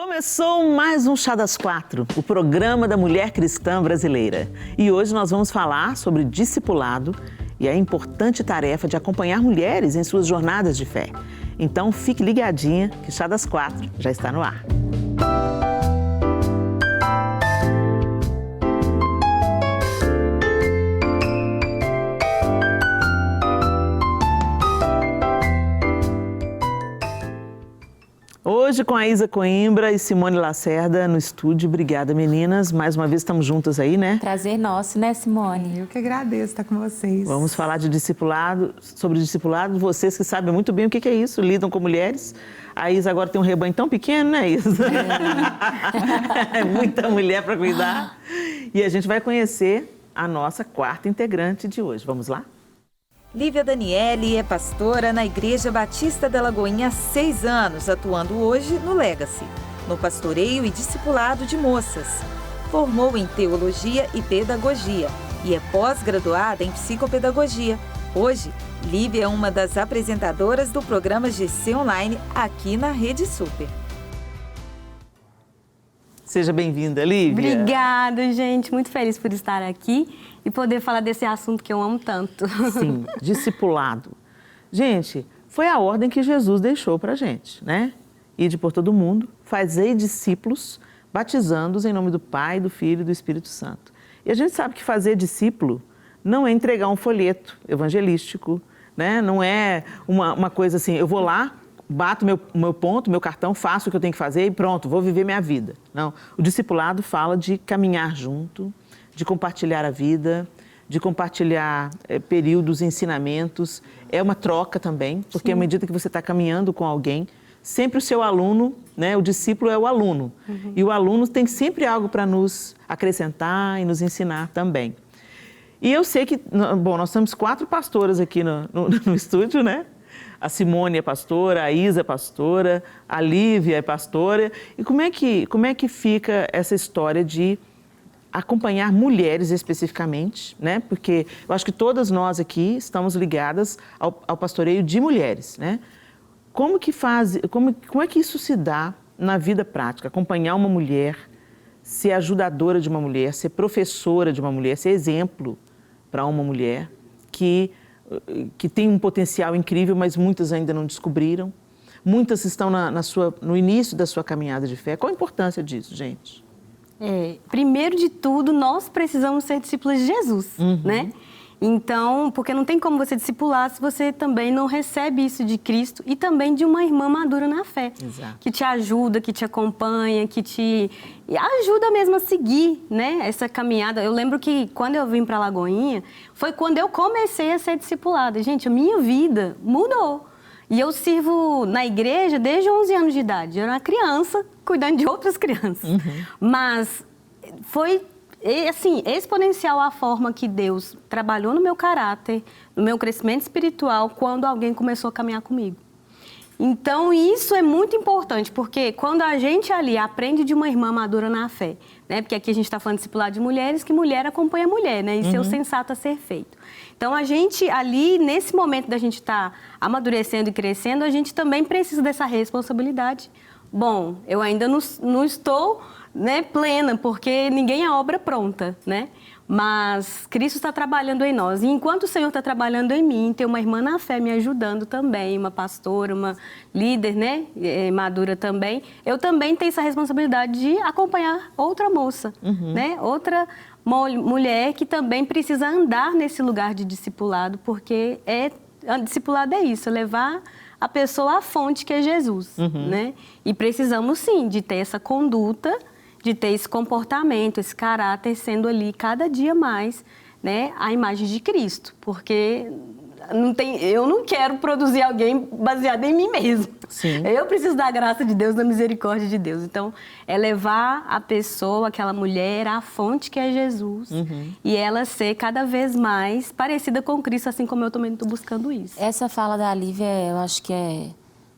Começou mais um Chá das Quatro, o programa da mulher cristã brasileira. E hoje nós vamos falar sobre discipulado e a importante tarefa de acompanhar mulheres em suas jornadas de fé. Então fique ligadinha que Chá das Quatro já está no ar. Hoje com a Isa Coimbra e Simone Lacerda no estúdio. Obrigada, meninas. Mais uma vez estamos juntas aí, né? Prazer nosso, né, Simone? Eu que agradeço estar com vocês. Vamos falar de discipulado, sobre discipulado. Vocês que sabem muito bem o que é isso, lidam com mulheres. A Isa agora tem um rebanho tão pequeno, né, Isa? É muita mulher para cuidar. E a gente vai conhecer a nossa quarta integrante de hoje. Vamos lá? Lívia Daniele é pastora na Igreja Batista da Lagoinha há 6 anos, atuando hoje no Legacy, no pastoreio e discipulado de moças. Formou em Teologia e Pedagogia e é pós-graduada em Psicopedagogia. Hoje, Lívia é uma das apresentadoras do programa GC Online aqui na Rede Super. Seja bem-vinda, Lívia. Obrigada, gente. Muito feliz por estar aqui e poder falar desse assunto que eu amo tanto. Sim, discipulado. Gente, foi a ordem que Jesus deixou para a gente, né? Ide por todo mundo, fazei discípulos, batizando-os em nome do Pai, do Filho e do Espírito Santo. E a gente sabe que fazer discípulo não é entregar um folheto evangelístico, né? Não é uma coisa assim, eu vou lá, bato meu ponto, meu cartão, faço o que eu tenho que fazer e pronto, vou viver minha vida. Não, o discipulado fala de caminhar junto, de compartilhar a vida, de compartilhar períodos, ensinamentos. É uma troca também, porque Sim. À medida que você está caminhando com alguém, sempre o seu aluno, né, o discípulo é o aluno. Uhum. E o aluno tem sempre algo para nos acrescentar e nos ensinar também. E eu sei que, bom, nós temos 4 pastoras aqui no estúdio, né? A Simone é pastora, a Isa é pastora, a Lívia é pastora. E como é que fica essa história de acompanhar mulheres especificamente, né? Porque eu acho que todas nós aqui estamos ligadas ao pastoreio de mulheres, né? Como é que isso se dá na vida prática? Acompanhar uma mulher, ser ajudadora de uma mulher, ser professora de uma mulher, ser exemplo para uma mulher que tem um potencial incrível, mas muitas ainda não descobriram. Muitas estão no início da sua caminhada de fé. Qual a importância disso, gente? Primeiro de tudo, nós precisamos ser discípulos de Jesus, né? Então, porque não tem como você discipular se você também não recebe isso de Cristo e também de uma irmã madura na fé. Exato. Que te ajuda, que te acompanha, que te ajuda mesmo a seguir, né, essa caminhada. Eu lembro que quando eu vim para Lagoinha, foi quando eu comecei a ser discipulada. Gente, a minha vida mudou. E eu sirvo na igreja desde 11 anos de idade. Eu era uma criança cuidando de outras crianças. Mas foi assim, exponencial a forma que Deus trabalhou no meu caráter, no meu crescimento espiritual, quando alguém começou a caminhar comigo. Então, isso é muito importante, porque quando a gente ali aprende de uma irmã madura na fé, né? Porque aqui a gente está falando de discipulado de mulheres, que mulher acompanha mulher, né? Isso é o sensato a ser feito. Então, a gente ali, nesse momento da gente estar amadurecendo e crescendo, a gente também precisa dessa responsabilidade. Bom, eu ainda não estou, né, plena, porque ninguém é obra pronta, né? Mas Cristo está trabalhando em nós. E enquanto o Senhor está trabalhando em mim, tem uma irmã na fé me ajudando também, uma pastora, uma líder, né, madura também. Eu também tenho essa responsabilidade de acompanhar outra moça, né? Outra mulher que também precisa andar nesse lugar de discipulado, porque discipulado é isso, levar a pessoa à fonte que é Jesus, né? E precisamos sim de ter essa conduta, de ter esse comportamento, esse caráter sendo ali cada dia mais, né, a imagem de Cristo, porque eu não quero produzir alguém baseado em mim mesmo. Sim. Eu preciso da graça de Deus, da misericórdia de Deus. Então, é levar a pessoa, aquela mulher, à fonte que é Jesus, e ela ser cada vez mais parecida com Cristo, assim como eu também estou buscando isso. Essa fala da Lívia, eu acho que é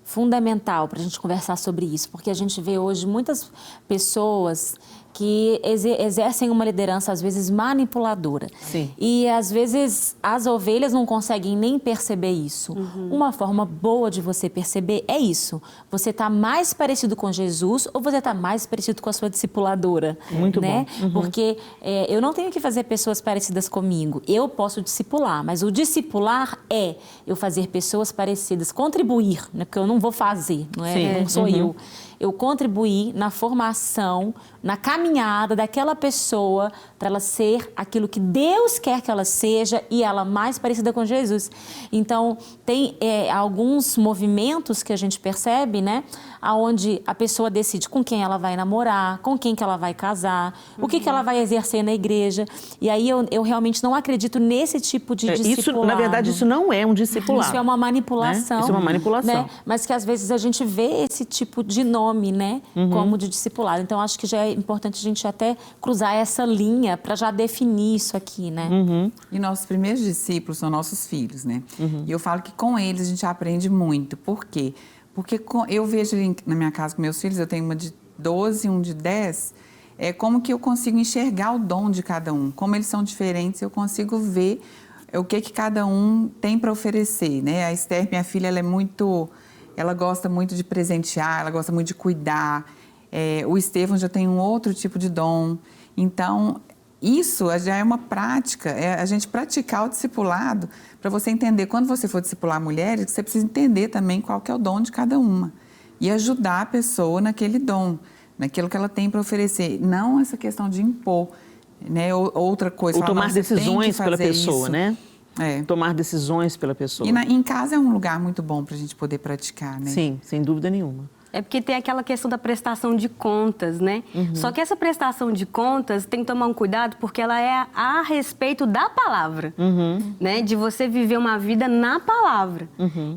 fundamental para a gente conversar sobre isso, porque a gente vê hoje muitas pessoas que exercem uma liderança, às vezes, manipuladora. Sim. E, às vezes, as ovelhas não conseguem nem perceber isso. Uma forma boa de você perceber é isso. Você está mais parecido com Jesus ou você está mais parecido com a sua discipuladora? Muito né? bom. Porque eu não tenho que fazer pessoas parecidas comigo. Eu posso discipular, mas o discipular é eu fazer pessoas parecidas, contribuir, né? Porque eu não vou fazer, não sou eu. Eu contribuir na formação, na caminhada daquela pessoa para ela ser aquilo que Deus quer que ela seja e ela mais parecida com Jesus. Então, tem alguns movimentos que a gente percebe, né? Onde a pessoa decide com quem ela vai namorar, com quem que ela vai casar, o que ela vai exercer na igreja. E aí eu realmente não acredito nesse tipo de discipulado. Isso, na verdade, isso não é um discipulado. Isso é uma manipulação. Né? Isso é uma manipulação. Né? Mas que às vezes a gente vê esse tipo de nome, né? Como de discipulado. Então, acho que já é importante a gente até cruzar essa linha para já definir isso aqui, né? E nossos primeiros discípulos são nossos filhos, né? E eu falo que com eles a gente aprende muito. Por quê? Porque eu vejo na minha casa com meus filhos, eu tenho uma de 12 e um de 10, como que eu consigo enxergar o dom de cada um. Como eles são diferentes, eu consigo ver o que cada um tem para oferecer, né? A Esther, minha filha, ela gosta muito de presentear, ela gosta muito de cuidar. O Estevão já tem um outro tipo de dom. Então, isso já é uma prática, a gente praticar o discipulado para você entender, quando você for discipular mulheres, você precisa entender também qual que é o dom de cada uma e ajudar a pessoa naquele dom, naquilo que ela tem para oferecer. Não essa questão de impor, né? Outra coisa. Ou tomar decisões pela pessoa, isso, né? Tomar decisões pela pessoa. E em casa é um lugar muito bom para a gente poder praticar, né? Sim, sem dúvida nenhuma. É porque tem aquela questão da prestação de contas, né? Só que essa prestação de contas tem que tomar um cuidado porque ela é a respeito da palavra, né? De você viver uma vida na palavra.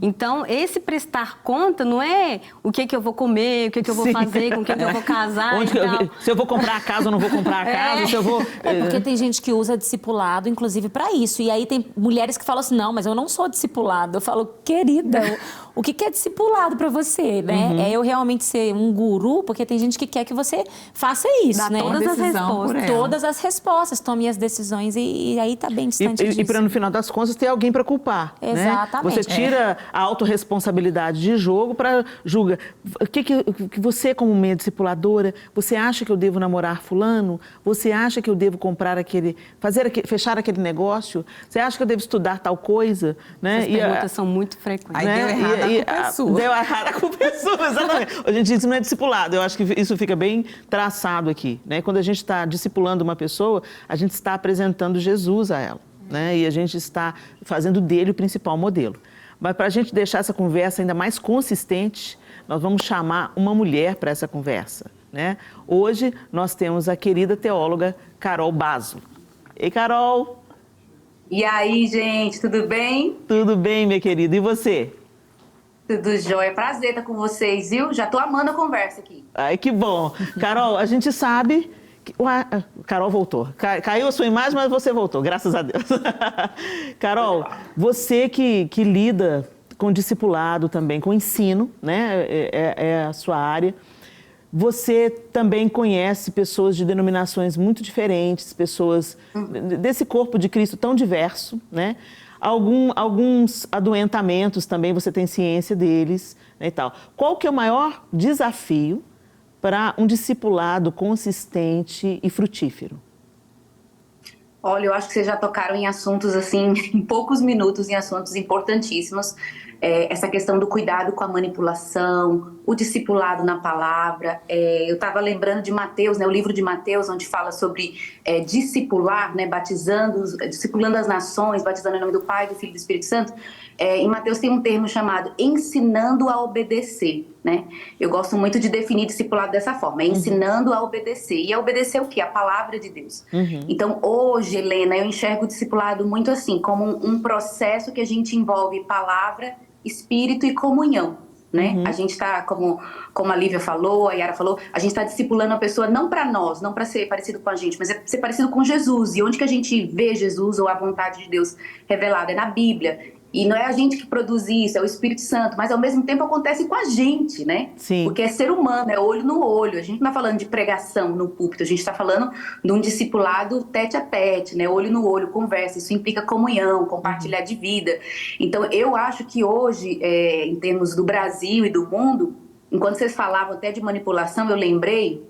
Então, esse prestar conta não é o que eu vou comer, o que eu vou fazer, com quem eu vou casar e tal. Se eu vou comprar a casa ou não vou comprar a casa, se eu vou... porque tem gente que usa discipulado, inclusive, para isso. E aí tem mulheres que falam assim, não, mas eu não sou discipulado. Eu falo, querida, o que é discipulado para você, né? É eu realmente ser um guru, porque tem gente que quer que você faça isso, dá né? todas as respostas. Todas as respostas, tome as decisões e aí tá bem distante disso. E para no final das contas ter alguém para culpar, Exatamente. Né? Você tira a autorresponsabilidade de jogo para julga. O que você, como meia discipuladora, você acha que eu devo namorar fulano? Você acha que eu devo comprar fechar aquele negócio? Você acha que eu devo estudar tal coisa? Né? Essas perguntas são muito frequentes. Aí deu errado, a culpa é sua. Deu errado, a culpa é sua, exatamente. Gente, isso não é discipulado. Eu acho que isso fica bem traçado aqui, né? Quando a gente está discipulando uma pessoa, a gente está apresentando Jesus a ela, né? E a gente está fazendo dele o principal modelo. Mas para a gente deixar essa conversa ainda mais consistente, nós vamos chamar uma mulher para essa conversa, né? Hoje nós temos a querida teóloga Carol Basso. Ei, Carol! E aí, gente, tudo bem? Tudo bem, minha querida. E você? Tudo jóia. Prazer estar com vocês, viu? Já tô amando a conversa aqui. Ai, que bom. Carol, a gente sabe... Carol voltou. Caiu a sua imagem, mas você voltou, graças a Deus. Carol, você que lida com discipulado também, com ensino, né? É a sua área. Você também conhece pessoas de denominações muito diferentes, pessoas desse corpo de Cristo tão diverso, né? Alguns adoentamentos também, você tem ciência deles, né, e tal. Qual que é o maior desafio para um discipulado consistente e frutífero? Olha, eu acho que vocês já tocaram em assuntos, assim, em poucos minutos, em assuntos importantíssimos. Essa questão do cuidado com a manipulação, o discipulado na palavra. Eu estava lembrando de Mateus, né, o livro de Mateus, onde fala sobre discipular, né, discipulando as nações, batizando em nome do Pai, do Filho e do Espírito Santo. Em Mateus tem um termo chamado ensinando a obedecer, né? Eu gosto muito de definir discipulado dessa forma, ensinando a obedecer. E a obedecer o quê? A palavra de Deus. Então, hoje, Helena, eu enxergo o discipulado muito assim, como um processo que a gente envolve palavra, espírito e comunhão, né? A gente está, como a Lívia falou, a Yara falou, a gente está discipulando a pessoa não para nós, não para ser parecido com a gente, mas é ser parecido com Jesus. E onde que a gente vê Jesus ou a vontade de Deus revelada? É na Bíblia. E não é a gente que produz isso, é o Espírito Santo, mas ao mesmo tempo acontece com a gente, né? Sim. Porque é ser humano, é olho no olho. A gente não está falando de pregação no púlpito, a gente está falando de um discipulado tete a tete, né? Olho no olho, conversa. Isso implica comunhão, compartilhar de vida. Então, eu acho que hoje, em termos do Brasil e do mundo, enquanto vocês falavam até de manipulação, eu lembrei,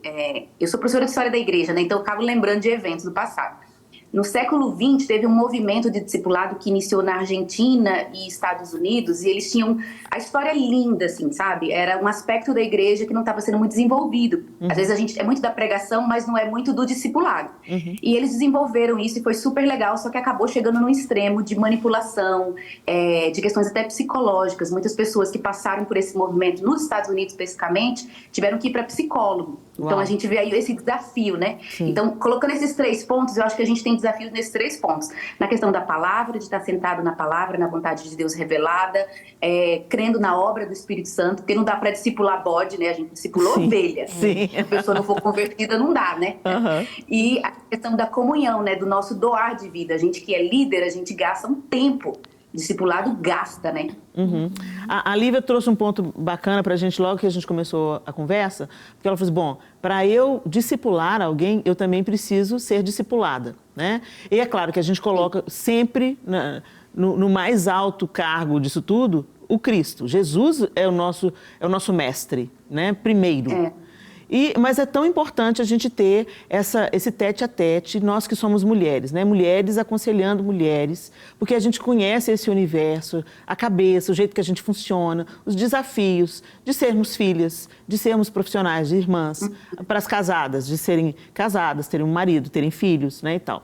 eu sou professora de História da Igreja, né? Então eu acabo lembrando de eventos do passado. No século XX, teve um movimento de discipulado que iniciou na Argentina e Estados Unidos, e eles tinham a história linda, assim, sabe? Era um aspecto da igreja que não estava sendo muito desenvolvido. Às vezes a gente é muito da pregação, mas não é muito do discipulado. E eles desenvolveram isso e foi super legal, só que acabou chegando num extremo de manipulação, de questões até psicológicas. Muitas pessoas que passaram por esse movimento, nos Estados Unidos especificamente, tiveram que ir para psicólogo. Então a gente vê aí esse desafio, né? Sim. Então, colocando esses 3 pontos, eu acho que a gente tem desafios nesses 3 pontos. Na questão da palavra, de estar sentado na palavra, na vontade de Deus revelada, crendo na obra do Espírito Santo, porque não dá para discipular bode, né? A gente discipulou ovelha. Sim. Se a pessoa não for convertida, não dá, né? E a questão da comunhão, né? Do nosso doar de vida. A gente que é líder, a gente gasta um tempo. Discipulado gasta, né? A Lívia trouxe um ponto bacana para a gente logo que a gente começou a conversa, porque ela falou assim, bom, para eu discipular alguém, eu também preciso ser discipulada, né? E é claro que a gente coloca sempre no mais alto cargo disso tudo, o Cristo. Jesus é o nosso mestre, né? Primeiro. Mas é tão importante a gente ter esse tete a tete, nós que somos mulheres, né? Mulheres aconselhando mulheres, porque a gente conhece esse universo, a cabeça, o jeito que a gente funciona, os desafios de sermos filhas, de sermos profissionais, de irmãs, para as casadas, de serem casadas, terem um marido, terem filhos, né, e tal.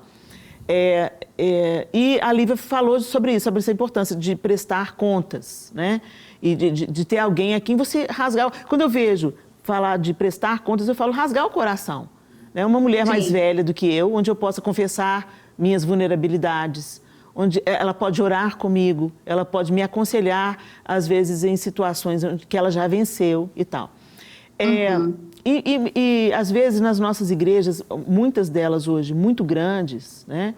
E a Lívia falou sobre isso, sobre essa importância de prestar contas, né? E de ter alguém a quem você rasgar. Quando eu vejo falar de prestar contas, eu falo rasgar o coração. Né? Uma mulher mais velha do que eu, onde eu possa confessar minhas vulnerabilidades, onde ela pode orar comigo, ela pode me aconselhar, às vezes, em situações que ela já venceu e tal. E às vezes, nas nossas igrejas, muitas delas hoje muito grandes, né?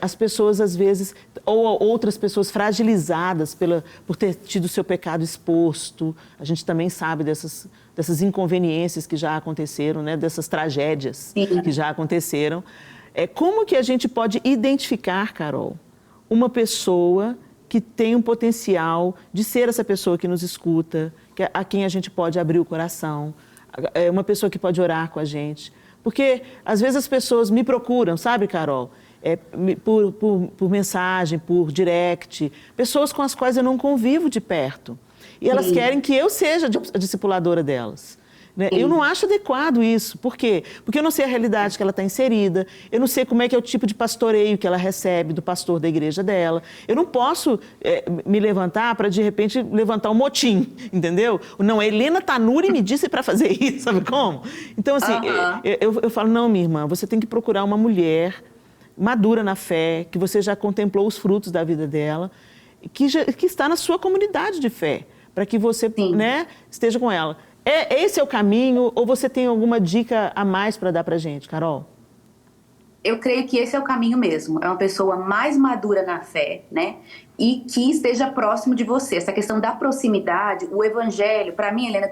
As pessoas, às vezes, ou outras pessoas fragilizadas por ter tido seu pecado exposto. A gente também sabe dessas inconveniências que já aconteceram, né? Dessas tragédias que já aconteceram. Como que a gente pode identificar, Carol, uma pessoa que tem um potencial de ser essa pessoa que nos escuta, a quem a gente pode abrir o coração, uma pessoa que pode orar com a gente? Porque, às vezes, as pessoas me procuram, sabe, Carol? Por mensagem, por direct, pessoas com as quais eu não convivo de perto. E elas querem que eu seja a discipuladora delas. Né? Eu não acho adequado isso. Por quê? Porque eu não sei a realidade que ela está inserida, eu não sei como é que é o tipo de pastoreio que ela recebe do pastor da igreja dela. Eu não posso me levantar para, de repente, levantar um motim, entendeu? Não, a Helena Tanuri me disse para fazer isso, sabe como? Então, assim, eu falo, não, minha irmã, você tem que procurar uma mulher madura na fé, que você já contemplou os frutos da vida dela, que está na sua comunidade de fé, para que você, né, esteja com ela. Esse é o caminho, ou você tem alguma dica a mais para dar para a gente, Carol? Eu creio que esse é o caminho mesmo. É uma pessoa mais madura na fé, né? E que esteja próximo de você. Essa questão da proximidade, o evangelho, para mim, Helena,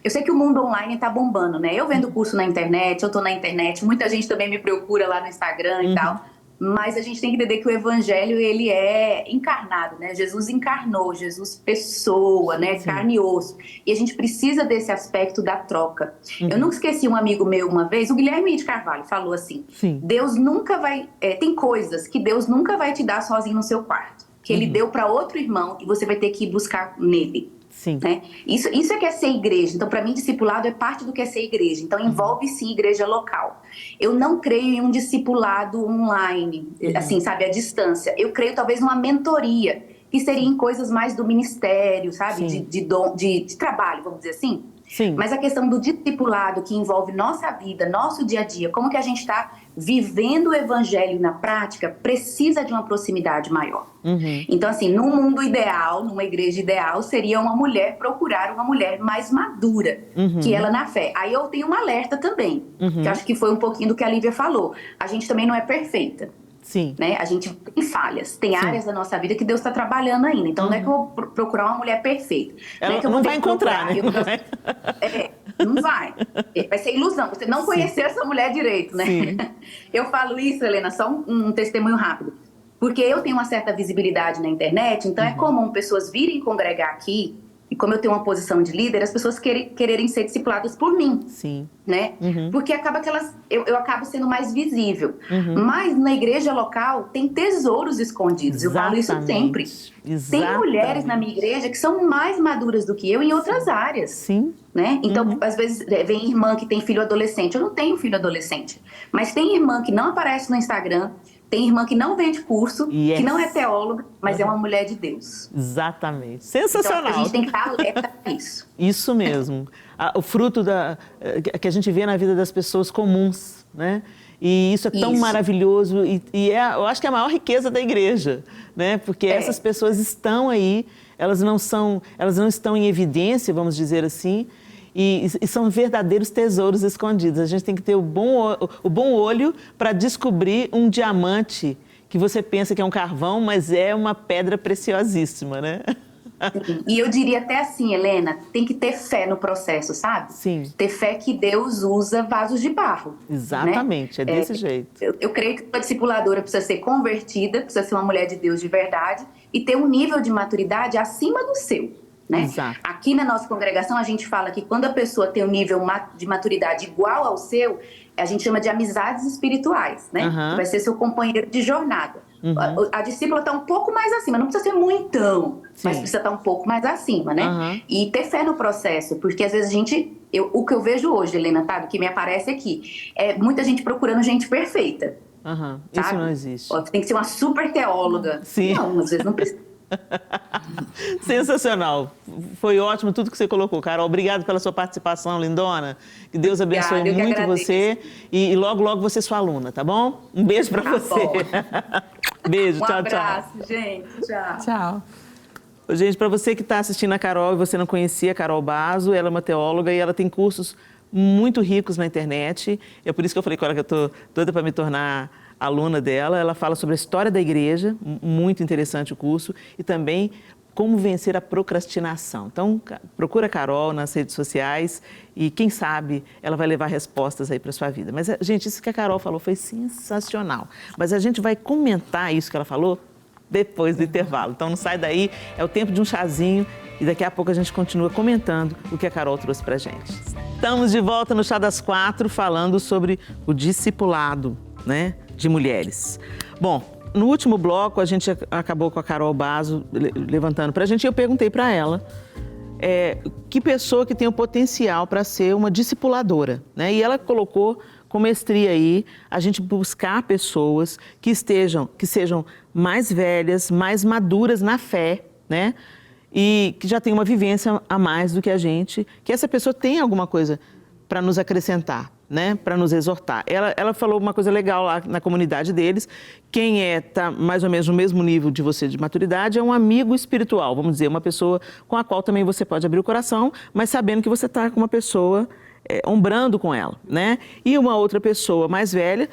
eu sei que o mundo online está bombando, né? Eu vendo curso na internet, eu estou na internet, muita gente também me procura lá no Instagram e tal. Mas a gente tem que entender que o evangelho, ele é encarnado, né? Jesus encarnou, Jesus pessoa, né? Carne e osso. E a gente precisa desse aspecto da troca. Eu nunca esqueci um amigo meu uma vez, o Guilherme de Carvalho, falou assim, Deus nunca vai... tem coisas que Deus nunca vai te dar sozinho no seu quarto, que Ele deu para outro irmão e você vai ter que ir buscar nele. Né? Isso é que é ser igreja. Então, para mim, discipulado é parte do que é ser igreja. Então, envolve, sim, igreja local. Eu não creio em um discipulado online, assim, sabe, à distância. Eu creio, talvez, numa mentoria, que seria em coisas mais do ministério, sabe, de trabalho, vamos dizer assim. Mas a questão do discipulado, que envolve nossa vida, nosso dia a dia, como que a gente está vivendo o evangelho na prática, precisa de uma proximidade maior. Então, assim, num mundo ideal, numa igreja ideal, seria uma mulher procurar uma mulher mais madura que ela na fé. Aí eu tenho um alerta também, que acho que foi um pouquinho do que a Lívia falou. A gente também não é perfeita. Sim. Né? A gente tem falhas, tem áreas da nossa vida que Deus está trabalhando ainda. Então, não é que eu vou procurar uma mulher perfeita. Ela não é que eu não vou vai encontrar, né? Não vai. Vai ser ilusão. Você não conhecer essa mulher direito, né? Sim. Eu falo isso, Helena, só um testemunho rápido. Porque eu tenho uma certa visibilidade na internet, então é comum pessoas virem congregar aqui, e como eu tenho uma posição de líder, as pessoas quererem ser discipuladas por mim. Sim. Né? Porque acaba que eu acabo sendo mais visível. Mas na igreja local tem tesouros escondidos. Eu falo isso sempre. Tem mulheres na minha igreja que são mais maduras do que eu em outras áreas. Sim. Né? Então, às vezes, vem irmã que tem filho adolescente. Eu não tenho filho adolescente. Mas tem irmã que não aparece no Instagram. Tem irmã que não vende curso, que não é teóloga, mas é uma mulher de Deus. Exatamente. Sensacional. Então, a gente tem que estar alerta a isso. Isso mesmo. O fruto que a gente vê na vida das pessoas comuns, né? E isso é tão maravilhoso eu acho que é a maior riqueza da igreja, né? Porque essas pessoas estão aí, elas não estão em evidência, vamos dizer assim, e são verdadeiros tesouros escondidos. A gente tem que ter o bom olho para descobrir um diamante que você pensa que é um carvão, mas é uma pedra preciosíssima, né? E eu diria até assim, Helena, tem que ter fé no processo, sabe? Sim. Ter fé que Deus usa vasos de barro. Exatamente, né? É desse jeito. Eu creio que a discipuladora precisa ser convertida, precisa ser uma mulher de Deus de verdade e ter um nível de maturidade acima do seu. Né? Exato. Aqui na nossa congregação a gente fala que quando a pessoa tem um nível de maturidade igual ao seu, a gente chama de amizades espirituais, né? Vai ser seu companheiro de jornada. A discípula está um pouco mais acima, não precisa ser muitão, mas precisa estar um pouco mais acima, né? E ter fé no processo, porque às vezes o que eu vejo hoje, Helena, sabe, o que me aparece aqui, é muita gente procurando gente perfeita. Isso não existe. Tem que ser uma super teóloga. Sim. Não, às vezes não precisa. Sensacional. Foi ótimo tudo que você colocou, Carol. Obrigado pela sua participação, lindona. Que Deus abençoe muito você. E logo, logo você é sua aluna, tá bom? Um beijo pra você. Beijo, tchau, tchau. Um abraço, gente. Tchau. Tchau. Gente, para você que está assistindo a Carol e você não conhecia a Carol Basso, ela é uma teóloga e ela tem cursos muito ricos na internet. É por isso que eu falei com ela que eu estou doida para me tornar aluna dela. Ela fala sobre a história da igreja, muito interessante o curso, e também como vencer a procrastinação. Então, procura a Carol nas redes sociais e, quem sabe, ela vai levar respostas aí para a sua vida. Mas, gente, isso que a Carol falou foi sensacional. Mas a gente vai comentar isso que ela falou depois do intervalo. Então, não sai daí, é o tempo de um chazinho e daqui a pouco a gente continua comentando o que a Carol trouxe para a gente. Estamos de volta no Chá das Quatro falando sobre o discipulado, né, de mulheres. Bom, no último bloco a gente acabou com a Carol Basso levantando para a gente e eu perguntei para ela que pessoa que tem o potencial para ser uma discipuladora, né? E ela colocou com mestria aí a gente buscar pessoas que sejam mais velhas, mais maduras na fé, né? E que já tem uma vivência a mais do que a gente, que essa pessoa tem alguma coisa para nos acrescentar, né? Para nos exortar. Ela falou uma coisa legal lá na comunidade deles. Quem está mais ou menos no mesmo nível de você de maturidade é um amigo espiritual, vamos dizer, uma pessoa com a qual também você pode abrir o coração, mas sabendo que você está com uma pessoa ombrando com ela, né? E uma outra pessoa mais velha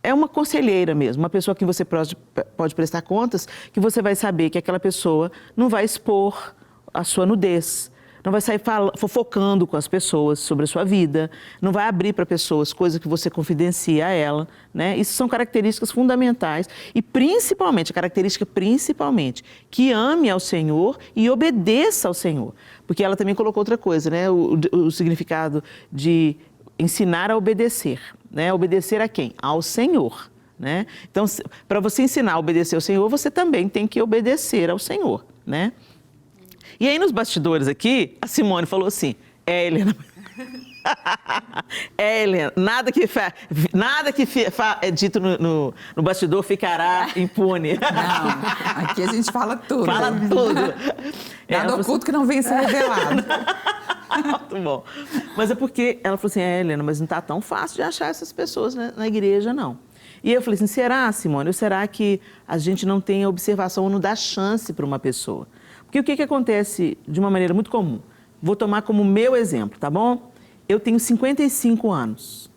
é uma conselheira mesmo, uma pessoa que você pode prestar contas, que você vai saber que aquela pessoa não vai expor a sua nudez, não vai sair fofocando com as pessoas sobre a sua vida, não vai abrir para pessoas coisas que você confidencia a ela, né? Isso são características fundamentais e principalmente, a característica principalmente, que ame ao Senhor e obedeça ao Senhor. Porque ela também colocou outra coisa, né? O significado de ensinar a obedecer, né? Obedecer a quem? Ao Senhor, né? Então, para você ensinar a obedecer ao Senhor, você também tem que obedecer ao Senhor, né? E aí, nos bastidores aqui, a Simone falou assim, Helena, nada que é dito no bastidor ficará impune. Não, aqui a gente fala tudo. Fala tudo. Nada oculto que não venha ser revelado. Muito bom. Mas é porque ela falou assim, Helena, mas não está tão fácil de achar essas pessoas na igreja, não. E eu falei assim, será, Simone, ou será que a gente não tem a observação ou não dá chance para uma pessoa? Porque o que acontece de uma maneira muito comum? Vou tomar como meu exemplo, tá bom? Eu tenho 55 anos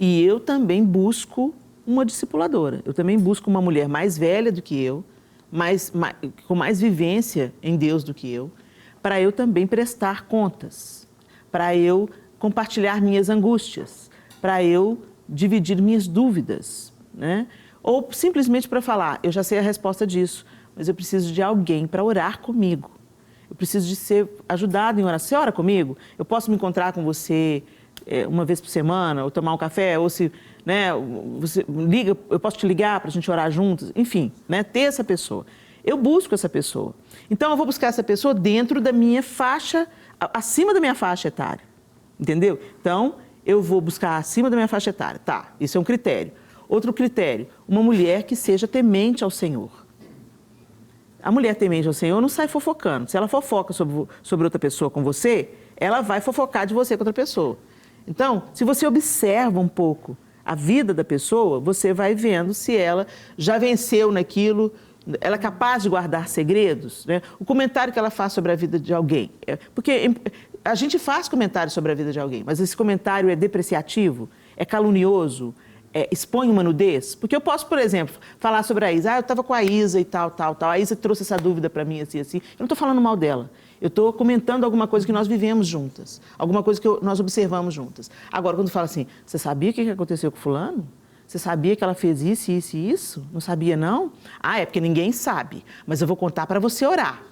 e eu também busco uma discipuladora. Eu também busco uma mulher mais velha do que eu, com mais vivência em Deus do que eu, para eu também prestar contas, para eu compartilhar minhas angústias, para eu dividir minhas dúvidas, né? Ou simplesmente para falar, eu já sei a resposta disso, mas eu preciso de alguém para orar comigo. Eu preciso de ser ajudado em oração. Você ora comigo? Eu posso me encontrar com você uma vez por semana, ou tomar um café, ou se, né, você liga, eu posso te ligar para a gente orar juntos, enfim, né, ter essa pessoa. Eu busco essa pessoa. Então, eu vou buscar essa pessoa dentro da minha faixa, acima da minha faixa etária, entendeu? Então, eu vou buscar acima da minha faixa etária. Tá, isso é um critério. Outro critério, uma mulher que seja temente ao Senhor. A mulher temente ao Senhor não sai fofocando. Se ela fofoca sobre outra pessoa com você, ela vai fofocar de você com outra pessoa. Então, se você observa um pouco a vida da pessoa, você vai vendo se ela já venceu naquilo, ela é capaz de guardar segredos, né? O comentário que ela faz sobre a vida de alguém. Porque a gente faz comentários sobre a vida de alguém, mas esse comentário é depreciativo, é calunioso, expõe uma nudez. Porque eu posso, por exemplo, falar sobre a Isa. Eu estava com a Isa e tal. A Isa trouxe essa dúvida para mim, assim. Eu não estou falando mal dela. Eu estou comentando alguma coisa que nós vivemos juntas. Alguma coisa que nós observamos juntas. Agora, quando fala assim, você sabia o que aconteceu com fulano? Você sabia que ela fez isso, isso e isso? Não sabia, não? Ah, é porque ninguém sabe. Mas eu vou contar para você orar.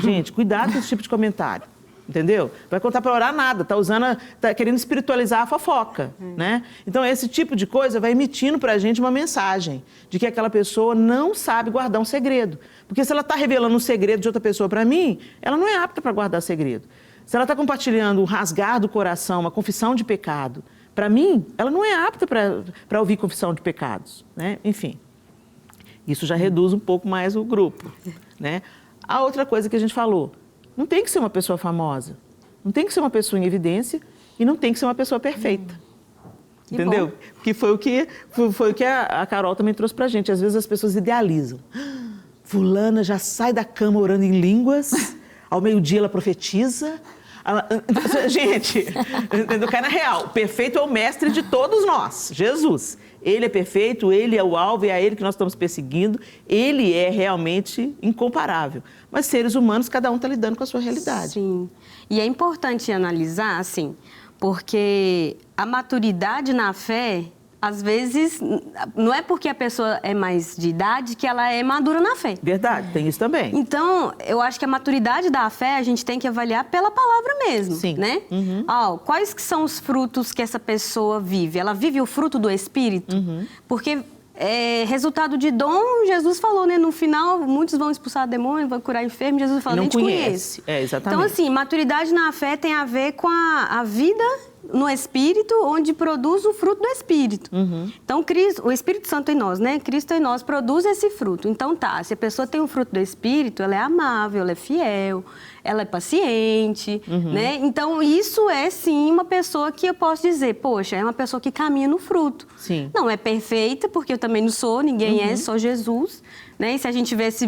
Gente, cuidado com esse tipo de comentário. Entendeu? Vai contar para orar nada, tá querendo espiritualizar a fofoca, né? Então, esse tipo de coisa vai emitindo para a gente uma mensagem de que aquela pessoa não sabe guardar um segredo. Porque se ela está revelando um segredo de outra pessoa para mim, ela não é apta para guardar segredo. Se ela está compartilhando um rasgar do coração, uma confissão de pecado, para mim, ela não é apta para ouvir confissão de pecados, né? Enfim, isso já reduz um pouco mais o grupo, né? A outra coisa que a gente falou, não tem que ser uma pessoa famosa, não tem que ser uma pessoa em evidência e não tem que ser uma pessoa perfeita. Entendeu? Que foi o que a Carol também trouxe pra gente. Às vezes as pessoas idealizam. Fulana já sai da cama orando em línguas, ao meio-dia ela profetiza. Gente, cai na real. O perfeito é o mestre de todos nós, Jesus. Ele é perfeito, ele é o alvo, é a ele que nós estamos perseguindo. Ele é realmente incomparável. Mas seres humanos, cada um está lidando com a sua realidade. Sim. E é importante analisar, assim, porque a maturidade na fé, às vezes, não é porque a pessoa é mais de idade que ela é madura na fé. Verdade, tem isso também. Então, eu acho que a maturidade da fé a gente tem que avaliar pela palavra mesmo, sim, né? Uhum. Quais que são os frutos que essa pessoa vive? Ela vive o fruto do Espírito? Uhum. Porque resultado de dom, Jesus falou, né? No final, muitos vão expulsar demônio, vão curar enfermo. Jesus falou, nem te conheço. Exatamente. Então, assim, maturidade na fé tem a ver com a vida no Espírito, onde produz o fruto do Espírito. Uhum. Então, o Espírito Santo em nós, né? Cristo em nós produz esse fruto. Então, se a pessoa tem o fruto do Espírito, ela é amável, ela é fiel, ela é paciente, né? Então, isso é, sim, uma pessoa que eu posso dizer, poxa, é uma pessoa que caminha no fruto. Sim. Não é perfeita, porque eu também não sou, ninguém é, só Jesus, né? E se a gente tivesse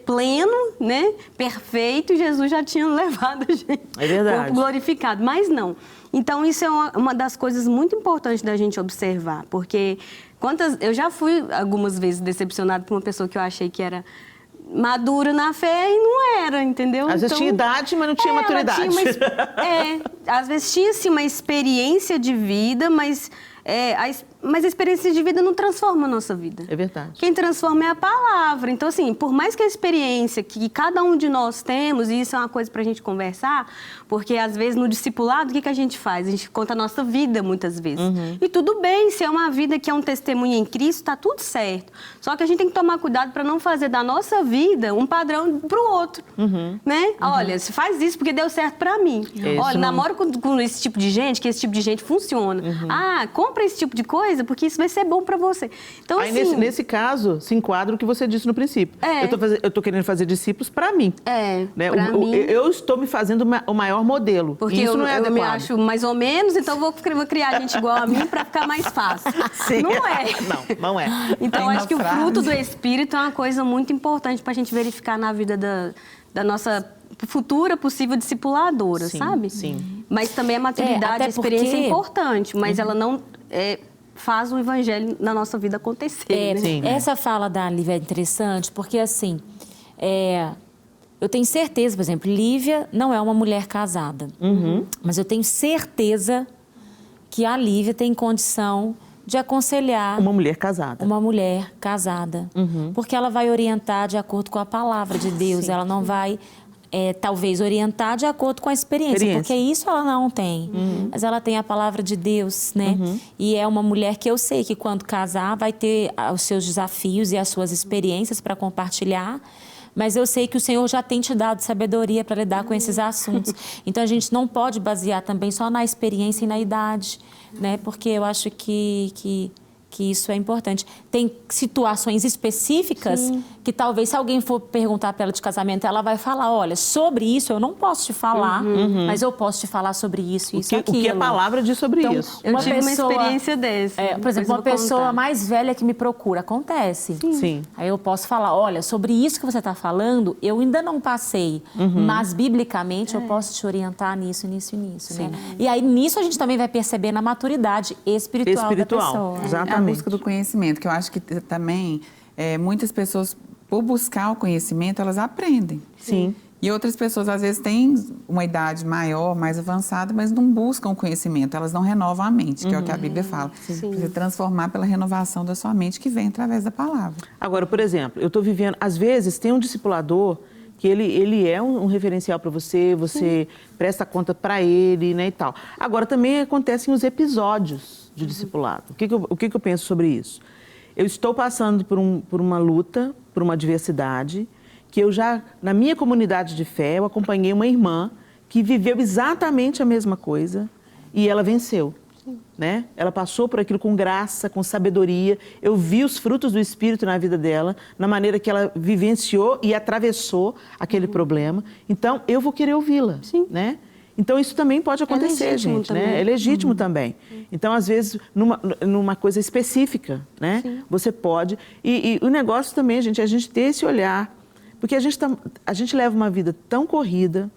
pleno, né? Perfeito, Jesus já tinha levado a gente. É verdade. Glorificado, mas não. Então, isso é uma das coisas muito importantes da gente observar, porque eu já fui algumas vezes decepcionada por uma pessoa que eu achei que era madura na fé e não era, entendeu? Às vezes tinha idade, mas não tinha maturidade. Às vezes tinha, sim, uma experiência de vida, mas a experiência de vida não transforma a nossa vida. É verdade. Quem transforma é a palavra. Então, assim, por mais que a experiência que cada um de nós temos, e isso é uma coisa para a gente conversar, porque às vezes no discipulado, o que a gente faz? A gente conta a nossa vida muitas vezes. E tudo bem, se é uma vida que é um testemunho em Cristo, está tudo certo. Só que a gente tem que tomar cuidado para não fazer da nossa vida um padrão para o outro. Né? Olha, se faz isso porque deu certo para mim. Olha, namoro com esse tipo de gente, que esse tipo de gente funciona. Compra esse tipo de coisa, porque isso vai ser bom para você. Então, aí, assim, nesse caso, se enquadra o que você disse no princípio. Eu tô querendo fazer discípulos para mim. Né? Mim. Eu estou me fazendo o maior modelo. Porque isso não é adequado. Eu me acho mais ou menos, então vou criar gente igual a mim para ficar mais fácil. Sim. Não é. Não é. Então, acho que o fruto do Espírito é uma coisa muito importante para a gente verificar na vida da nossa futura possível discipuladora, sim, sabe? Sim. Mas também a maturidade, a experiência é importante, mas ela não faz o evangelho na nossa vida acontecer. Né? Essa fala da Lívia é interessante, porque assim, eu tenho certeza, por exemplo, Lívia não é uma mulher casada, mas eu tenho certeza que a Lívia tem condição de aconselhar uma mulher casada. Uma mulher casada. Porque ela vai orientar de acordo com a palavra de Deus, ela não vai... talvez orientar de acordo com a experiência, porque isso ela não tem. Mas ela tem a palavra de Deus, né? E é uma mulher que eu sei que quando casar vai ter os seus desafios e as suas experiências para compartilhar, mas eu sei que o Senhor já tem te dado sabedoria para lidar com esses assuntos. Então a gente não pode basear também só na experiência e na idade, né? Porque eu acho que isso é importante. Tem situações específicas que talvez se alguém for perguntar para ela de casamento, ela vai falar, olha, sobre isso eu não posso te falar, mas eu posso te falar sobre isso, isso e aquilo. O que a palavra diz sobre isso? Eu tive uma experiência dessa. Por exemplo, uma pessoa mais velha que me procura, acontece. Sim. Aí eu posso falar, olha, sobre isso que você está falando, eu ainda não passei, mas biblicamente eu posso te orientar nisso, nisso e nisso, né? E aí nisso a gente também vai perceber na maturidade espiritual da pessoa. Exatamente. É a busca do conhecimento, que eu acho que também muitas pessoas, por buscar o conhecimento, elas aprendem. Sim. E outras pessoas, às vezes, têm uma idade maior, mais avançada, mas não buscam o conhecimento, elas não renovam a mente, que é o que a Bíblia fala. Você transformar pela renovação da sua mente, que vem através da palavra. Agora, por exemplo, eu estou vivendo... Às vezes, tem um discipulador que ele é um referencial para você, você presta conta para ele, né, e tal. Agora, também acontecem os episódios de discipulado. O que eu penso sobre isso? Eu estou passando por uma luta, por uma adversidade, que eu já, na minha comunidade de fé, eu acompanhei uma irmã que viveu exatamente a mesma coisa e ela venceu, né? Ela passou por aquilo com graça, com sabedoria. Eu vi os frutos do Espírito na vida dela, na maneira que ela vivenciou e atravessou aquele problema. Então, eu vou querer ouvi-la, né? Então, isso também pode acontecer, gente, também. Né? É legítimo também. Então, às vezes, numa coisa específica, né? Você pode... E o negócio também, gente, é a gente ter esse olhar. Porque a gente leva uma vida tão corrida,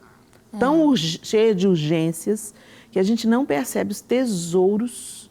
tão cheia de urgências, que a gente não percebe os tesouros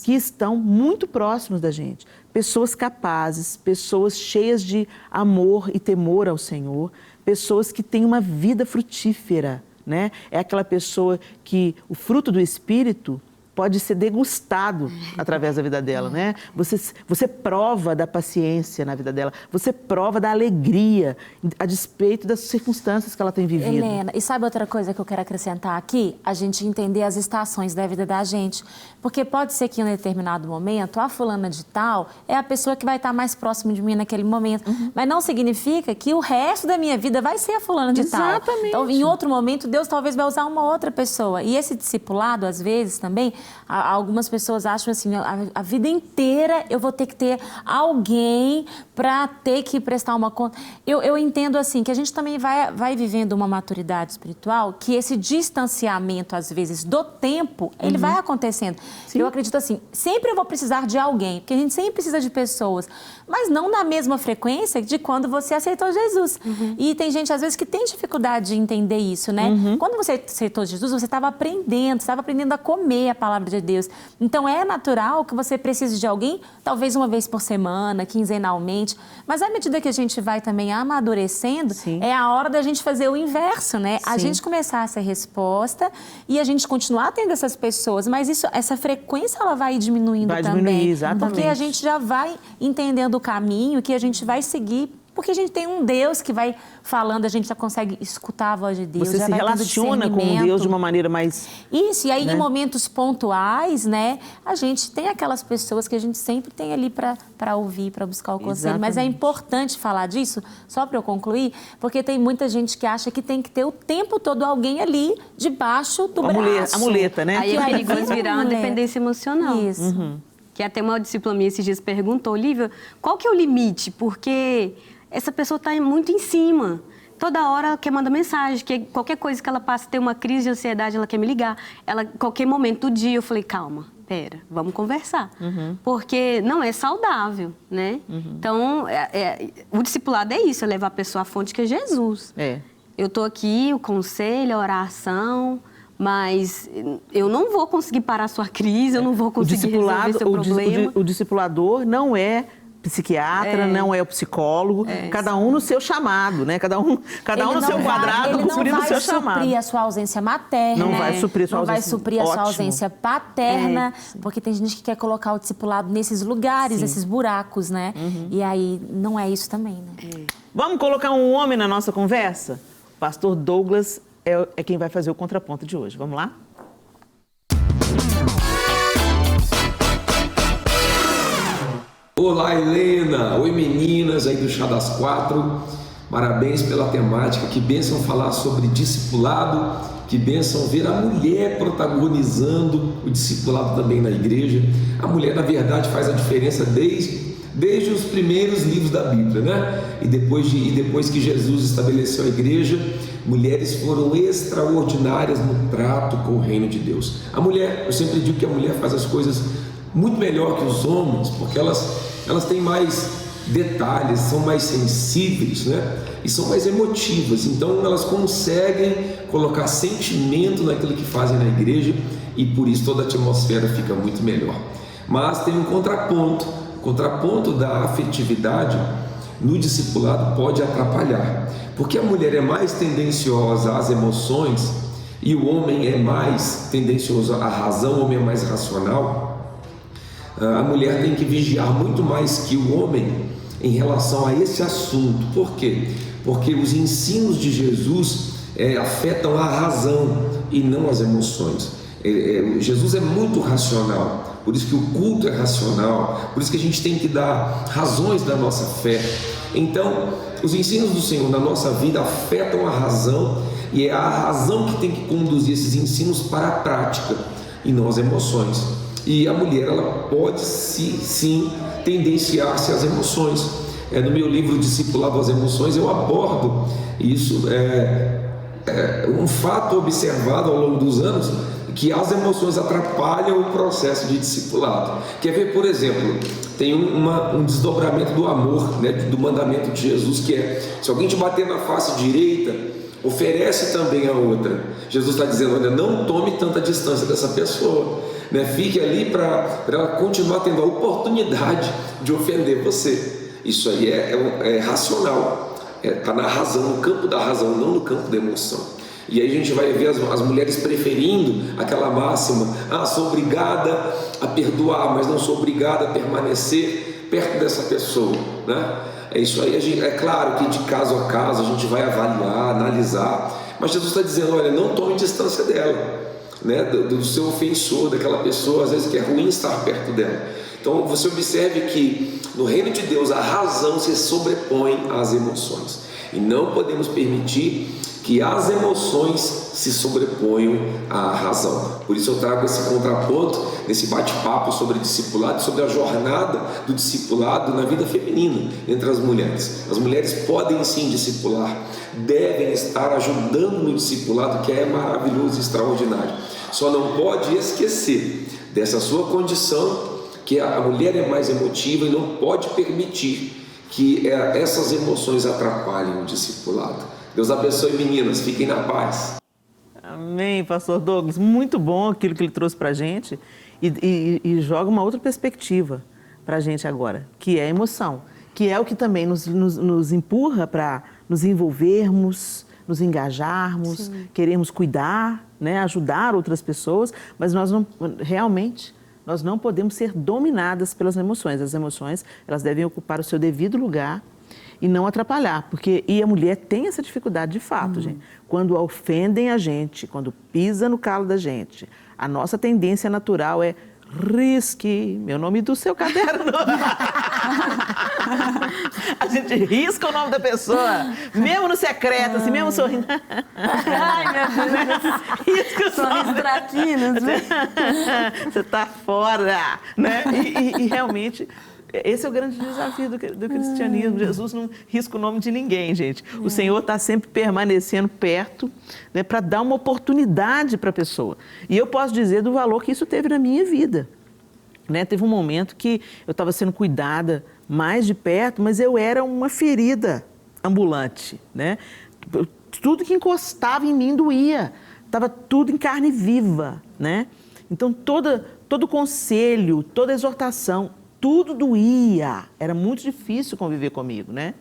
que estão muito próximos da gente. Pessoas capazes, pessoas cheias de amor e temor ao Senhor, pessoas que têm uma vida frutífera, né? É aquela pessoa que o fruto do Espírito pode ser degustado através da vida dela, né? Você prova da paciência na vida dela, você prova da alegria a despeito das circunstâncias que ela tem vivido. Helena, e sabe outra coisa que eu quero acrescentar aqui? A gente entender as estações da vida da gente. Porque pode ser que em um determinado momento, a fulana de tal é a pessoa que vai estar mais próxima de mim naquele momento. Mas não significa que o resto da minha vida vai ser a fulana de tal. Exatamente. Então, em outro momento, Deus talvez vai usar uma outra pessoa. E esse discipulado, às vezes, também... Algumas pessoas acham assim, a vida inteira eu vou ter que ter alguém para ter que prestar uma conta. Eu entendo assim, que a gente também vai vivendo uma maturidade espiritual, que esse distanciamento, às vezes, do tempo, ele vai acontecendo. Eu acredito assim, sempre eu vou precisar de alguém, porque a gente sempre precisa de pessoas, mas não na mesma frequência de quando você aceitou Jesus. E tem gente, às vezes, que tem dificuldade de entender isso, né? Quando você aceitou Jesus, você estava aprendendo a comer a palavra de Deus. Então, é natural que você precise de alguém, talvez uma vez por semana, quinzenalmente, mas à medida que a gente vai também amadurecendo, é a hora da gente fazer o inverso, né? A gente começar a ser resposta e a gente continuar tendo essas pessoas, mas essa frequência, ela vai diminuindo também. Vai diminuir, exatamente. Porque a gente já vai entendendo o caminho que a gente vai seguir, porque a gente tem um Deus que vai falando, a gente já consegue escutar a voz de Deus. Você já se relaciona com Deus de uma maneira mais... Isso, e aí em momentos pontuais, né, a gente tem aquelas pessoas que a gente sempre tem ali para ouvir, para buscar o conselho. Exatamente. Mas é importante falar disso, só para eu concluir, porque tem muita gente que acha que tem que ter o tempo todo alguém ali debaixo do braço. A muleta, né? Aí é perigoso virar uma dependência emocional. Isso. Que até uma discípula minha esses dias perguntou, Olivia, qual que é o limite? Porque essa pessoa está muito em cima. Toda hora ela quer mandar mensagem, que qualquer coisa que ela passa, tem uma crise de ansiedade, ela quer me ligar. Qualquer momento do dia, eu falei, calma, pera, vamos conversar. Porque não é saudável, né? Então, o discipulado é isso, é levar a pessoa à fonte que é Jesus. Eu estou aqui, o conselho, a oração, mas eu não vou conseguir parar a sua crise, eu não vou conseguir resolver seu problema. O discipulador não é psiquiatra, não é o psicólogo, cada um no seu chamado, né? Cada um no seu quadrado, cumprindo o seu chamado. Ele não vai suprir a sua ausência materna. Não vai suprir a sua ausência. Não vai suprir a sua ausência paterna, porque tem gente que quer colocar o discipulado nesses lugares, nesses buracos, né? E aí não é isso também, né? Vamos colocar um homem na nossa conversa? O pastor Douglas é quem vai fazer o contraponto de hoje. Vamos lá? Olá, Helena! Oi, meninas aí do Chá das Quatro. Parabéns pela temática. Que bênção falar sobre discipulado. Que bênção ver a mulher protagonizando o discipulado também na igreja. A mulher, na verdade, faz a diferença desde os primeiros livros da Bíblia, né? E depois que Jesus estabeleceu a igreja, mulheres foram extraordinárias no trato com o reino de Deus. A mulher, eu sempre digo que a mulher faz as coisas muito melhor que os homens, porque elas têm mais detalhes, são mais sensíveis, né? E são mais emotivas, então elas conseguem colocar sentimento naquilo que fazem na igreja e por isso toda a atmosfera fica muito melhor. Mas tem um contraponto. O contraponto da afetividade no discipulado pode atrapalhar, porque a mulher é mais tendenciosa às emoções e o homem é mais tendencioso à razão, o homem é mais racional. A mulher tem que vigiar muito mais que o homem em relação a esse assunto. Por quê? Porque os ensinos de Jesus afetam a razão e não as emoções. Jesus é muito racional, por isso que o culto é racional, por isso que a gente tem que dar razões da nossa fé. Então, os ensinos do Senhor na nossa vida afetam a razão e é a razão que tem que conduzir esses ensinos para a prática e não as emoções. E a mulher, ela pode sim tendenciar-se às emoções. No meu livro Discipulado às Emoções eu abordo isso, um fato observado ao longo dos anos, que as emoções atrapalham o processo de discipulado. Quer ver, por exemplo, tem um desdobramento do amor, né, do mandamento de Jesus, que é: se alguém te bater na face direita, oferece também a outra. Jesus está dizendo: olha, não tome tanta distância dessa pessoa, né? Fique ali para ela continuar tendo a oportunidade de ofender você. Isso aí é racional, está na razão, no campo da razão, não no campo da emoção. E aí a gente vai ver as mulheres preferindo aquela máxima: sou obrigada a perdoar, mas não sou obrigada a permanecer perto dessa pessoa, né? Isso aí, é claro que de caso a caso a gente vai avaliar, analisar, mas Jesus está dizendo: olha, não tome distância dela, né? Do seu ofensor, daquela pessoa, às vezes que é ruim estar perto dela. Então você observe que no reino de Deus a razão se sobrepõe às emoções, e não podemos permitir que as emoções se sobreponham à razão. Por isso eu trago esse contraponto nesse bate-papo sobre discipulado, sobre a jornada do discipulado na vida feminina entre as mulheres. As mulheres podem sim discipular, devem estar ajudando no discipulado, que é maravilhoso e extraordinário. Só não pode esquecer dessa sua condição, que a mulher é mais emotiva, e não pode permitir que essas emoções atrapalhem o discipulado. Deus abençoe, meninas, fiquem na paz. Amém, pastor Douglas. Muito bom aquilo que ele trouxe para a gente e joga uma outra perspectiva para a gente agora, que é a emoção, que é o que também nos empurra para nos envolvermos, nos engajarmos, queremos cuidar, né, ajudar outras pessoas, mas nós não podemos ser dominadas pelas emoções. As emoções, elas devem ocupar o seu devido lugar e não atrapalhar, e a mulher tem essa dificuldade de fato, gente. Quando ofendem a gente, quando pisa no calo da gente, a nossa tendência natural é: risque meu nome do seu caderno. A gente risca o nome da pessoa, mesmo no secreto, assim, mesmo sorrindo. Ai, meu Deus. Risca o Sorriso nome. traquinas, né? Você está fora, né? E realmente, esse é o grande desafio do cristianismo. Jesus não risca o nome de ninguém, gente. O Senhor está sempre permanecendo perto, né, para dar uma oportunidade para a pessoa. E eu posso dizer do valor que isso teve na minha vida, né? Teve um momento que eu estava sendo cuidada mais de perto, mas eu era uma ferida ambulante, né? Tudo que encostava em mim doía. estava tudo em carne viva, né? Então, todo conselho, toda exortação, tudo doía. Era muito difícil conviver comigo, né?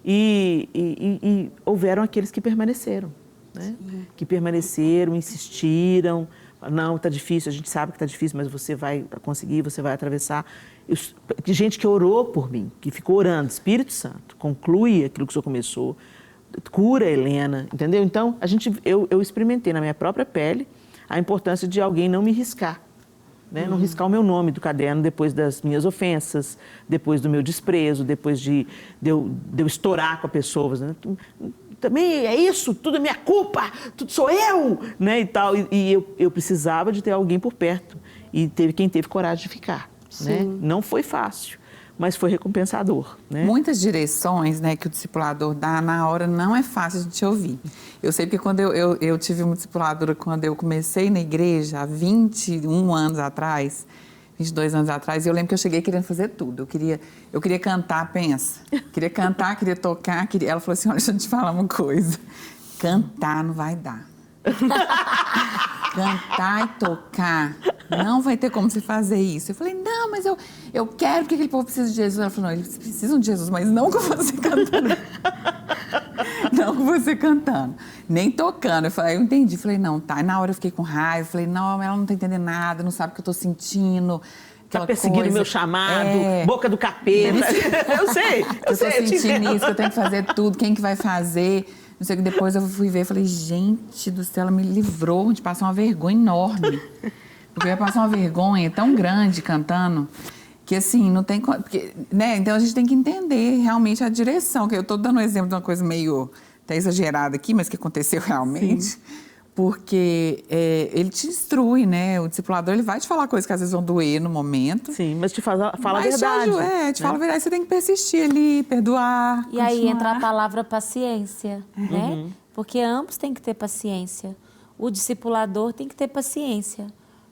E houveram aqueles que permaneceram, né? Que permaneceram, insistiram. Não, está difícil, a gente sabe que está difícil, mas você vai conseguir, você vai atravessar. Gente que orou por mim, que ficou orando, Espírito Santo, conclui aquilo que o Senhor começou, cura a Helena, entendeu? Então, eu experimentei na minha própria pele a importância de alguém não me riscar, né? Não riscar o meu nome do caderno depois das minhas ofensas, depois do meu desprezo, depois de eu estourar com a pessoa, né? Também é isso, tudo é minha culpa, tudo sou eu, né, e tal. E eu precisava de ter alguém por perto. E teve quem teve coragem de ficar, né? Não foi fácil, mas foi recompensador, né? Muitas direções, né, que o discipulador dá na hora não é fácil de te ouvir. Eu sei porque quando eu tive uma discipuladora, quando eu comecei na igreja, há 21 anos atrás, 22 anos atrás, eu lembro que eu cheguei querendo fazer tudo. Eu queria cantar, pensa. Queria cantar, queria tocar. Ela falou assim, olha, deixa eu te falar uma coisa. Cantar não vai dar. Cantar e tocar, não vai ter como você fazer isso. Eu falei, não, mas eu quero, porque aquele povo precisa de Jesus. Ela falou, não, eles precisam de Jesus, mas não com você cantando. Não com você cantando, nem tocando. Eu entendi, falei, não, tá. E na hora eu fiquei com raiva, falei, não, ela não tá entendendo nada, não sabe o que eu tô sentindo. Tá perseguindo o meu chamado, boca do capeta. Eu sei, eu tô sentindo isso, que eu tenho que fazer tudo, quem que vai fazer? Não sei o que depois eu fui ver e falei, gente do céu, ela me livrou de passar uma vergonha enorme. Porque eu ia passar uma vergonha tão grande cantando, que assim, não tem... né? Então a gente tem que entender realmente a direção, que eu tô dando um exemplo de uma coisa meio até exagerada aqui, mas que aconteceu realmente. Sim. Porque ele te instrui, né? O discipulador, ele vai te falar coisas que às vezes vão doer no momento. Sim, mas te fala a verdade. Te fala a verdade. Você tem que persistir ali, perdoar, E continuar. Aí entra a palavra paciência, né? Porque ambos têm que ter paciência. O discipulador tem que ter paciência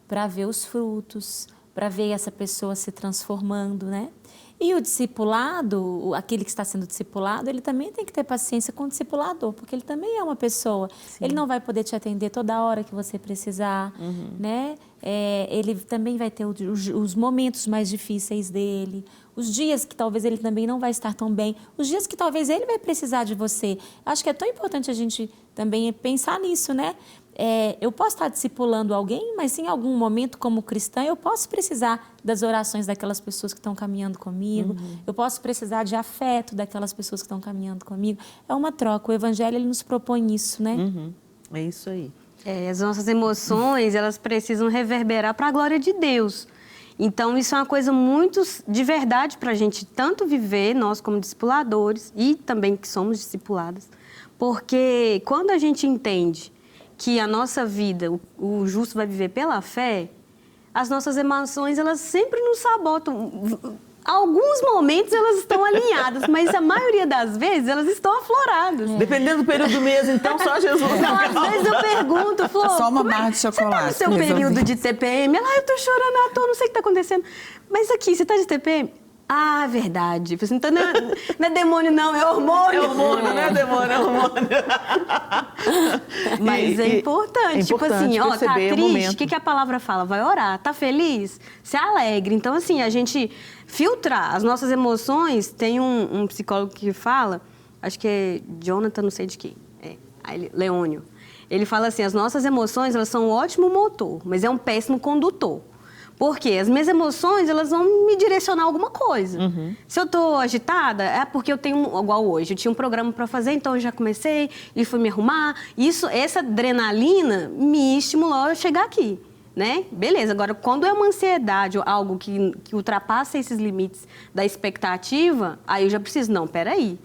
para ver os frutos, para ver essa pessoa se transformando, né? E o discipulado, aquele que está sendo discipulado, ele também tem que ter paciência com o discipulador, porque ele também é uma pessoa. Sim. Ele não vai poder te atender toda hora que você precisar, né? Ele também vai ter os momentos mais difíceis dele, os dias que talvez ele também não vai estar tão bem, os dias que talvez ele vai precisar de você. Acho que é tão importante a gente também pensar nisso, né? Eu posso estar discipulando alguém, mas em algum momento, como cristã, eu posso precisar das orações daquelas pessoas que estão caminhando comigo, eu posso precisar de afeto daquelas pessoas que estão caminhando comigo. É uma troca, o Evangelho ele nos propõe isso, né? É isso aí. As nossas emoções, elas precisam reverberar para a glória de Deus. Então, isso é uma coisa muito de verdade para a gente tanto viver, nós como discipuladores, e também que somos discipuladas, porque quando a gente entende que a nossa vida, o justo vai viver pela fé, as nossas emoções, elas sempre nos sabotam. Alguns momentos elas estão alinhadas, mas a maioria das vezes elas estão afloradas. Dependendo do período do mês, então, só Jesus. Então, às vezes eu pergunto, Flor, só uma barra de chocolate. Você tá no seu período de TPM? Ela, eu tô chorando à toa, não sei o que tá acontecendo. Mas aqui, você tá de TPM? Ah, verdade. Então, não é demônio, não, é hormônio. É hormônio, não é demônio, é hormônio. Mas é importante. Tipo assim, ó, tá triste, o que a palavra fala? Vai orar. Tá feliz? Se alegre. Então, assim, a gente filtrar as nossas emoções. Tem um psicólogo que fala, acho que é Jonathan, não sei de quem, Leônio. Ele fala assim, as nossas emoções, elas são um ótimo motor, mas é um péssimo condutor. Porque as minhas emoções, elas vão me direcionar a alguma coisa. Se eu tô agitada, é porque eu tenho, igual hoje, eu tinha um programa para fazer, então eu já comecei e fui me arrumar. Essa adrenalina me estimulou a chegar aqui, né? Beleza, agora, quando é uma ansiedade ou algo que ultrapassa esses limites da expectativa, aí eu já preciso, não, peraí,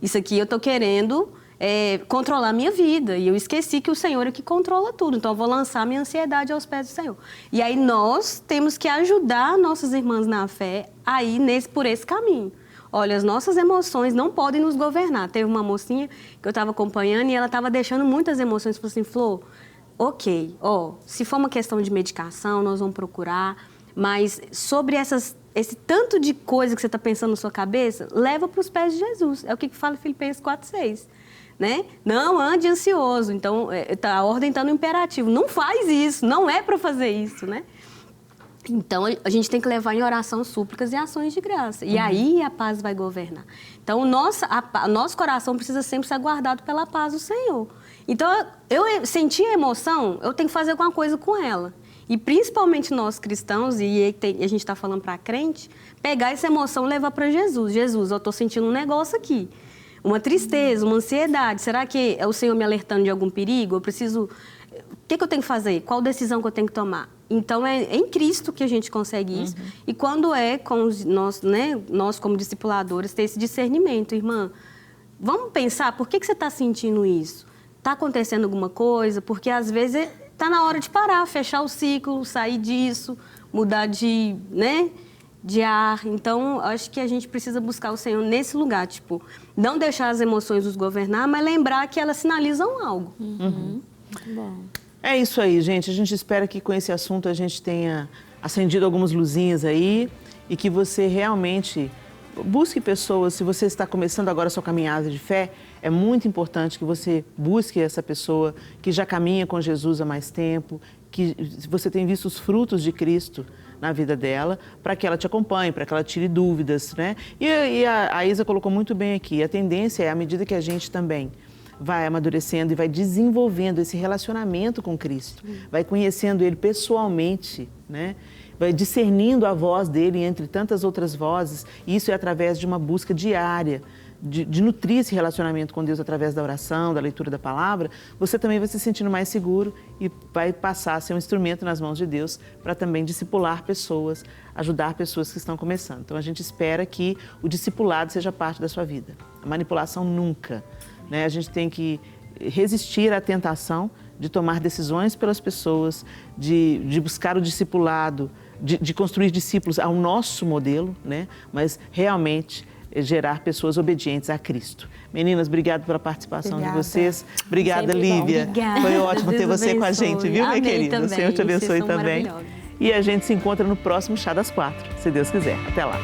isso aqui eu tô querendo controlar a minha vida. E eu esqueci que o Senhor é que controla tudo. Então, eu vou lançar minha ansiedade aos pés do Senhor. E aí, nós temos que ajudar nossas irmãs na fé a ir por esse caminho. Olha, as nossas emoções não podem nos governar. Teve uma mocinha que eu estava acompanhando e ela estava deixando muitas emoções. Falou assim, Flor, ok, se for uma questão de medicação, nós vamos procurar. Mas sobre esse tanto de coisa que você está pensando na sua cabeça, leva para os pés de Jesus. É o que fala Filipenses 4:6. né? Não ande ansioso. Então, a ordem está no imperativo. Não faz isso, não é para fazer isso, né? Então, a gente tem que levar em oração súplicas e ações de graça. E aí a paz vai governar. Então, o nosso coração precisa sempre ser guardado pela paz do Senhor. Então, eu senti a emoção, eu tenho que fazer alguma coisa com ela. E principalmente nós cristãos, e a gente está falando para crente, pegar essa emoção e levar para Jesus. Jesus, eu estou sentindo um negócio aqui. Uma tristeza, uma ansiedade. Será que é o Senhor me alertando de algum perigo? Eu preciso... O que eu tenho que fazer? Qual decisão que eu tenho que tomar? Então, é em Cristo que a gente consegue isso. E quando é com nós como discipuladores, ter esse discernimento. Irmã, vamos pensar, por que você está sentindo isso? Está acontecendo alguma coisa? Porque, às vezes, está na hora de parar, fechar o ciclo, sair disso, mudar de ar. Então, acho que a gente precisa buscar o Senhor nesse lugar. Tipo, não deixar as emoções nos governar, mas lembrar que elas sinalizam algo. Muito bom. É isso aí, gente. A gente espera que com esse assunto a gente tenha acendido algumas luzinhas aí e que você realmente busque pessoas. Se você está começando agora a sua caminhada de fé, é muito importante que você busque essa pessoa que já caminha com Jesus há mais tempo, que você tem visto os frutos de Cristo na vida dela, para que ela te acompanhe, para que ela tire dúvidas, né? E a Isa colocou muito bem aqui, a tendência é, à medida que a gente também vai amadurecendo e vai desenvolvendo esse relacionamento com Cristo, vai conhecendo Ele pessoalmente, né? Vai discernindo a voz dele entre tantas outras vozes, e isso é através de uma busca diária, de nutrir esse relacionamento com Deus através da oração, da leitura da palavra, você também vai se sentindo mais seguro e vai passar a ser um instrumento nas mãos de Deus para também discipular pessoas, ajudar pessoas que estão começando. Então, a gente espera que o discipulado seja parte da sua vida. A manipulação nunca, né? A gente tem que resistir à tentação de tomar decisões pelas pessoas, de buscar o discipulado, de construir discípulos ao nosso modelo, né? Mas realmente gerar pessoas obedientes a Cristo. Meninas, obrigado pela participação de vocês. Obrigada, Lívia. Obrigada. Foi ótimo ter Deus você com a abençoe. gente, viu, minha Amém querida? também. O Senhor te abençoe Vocês são também. maravilhosos. E a gente se encontra no próximo Chá das 4, se Deus quiser. Até lá.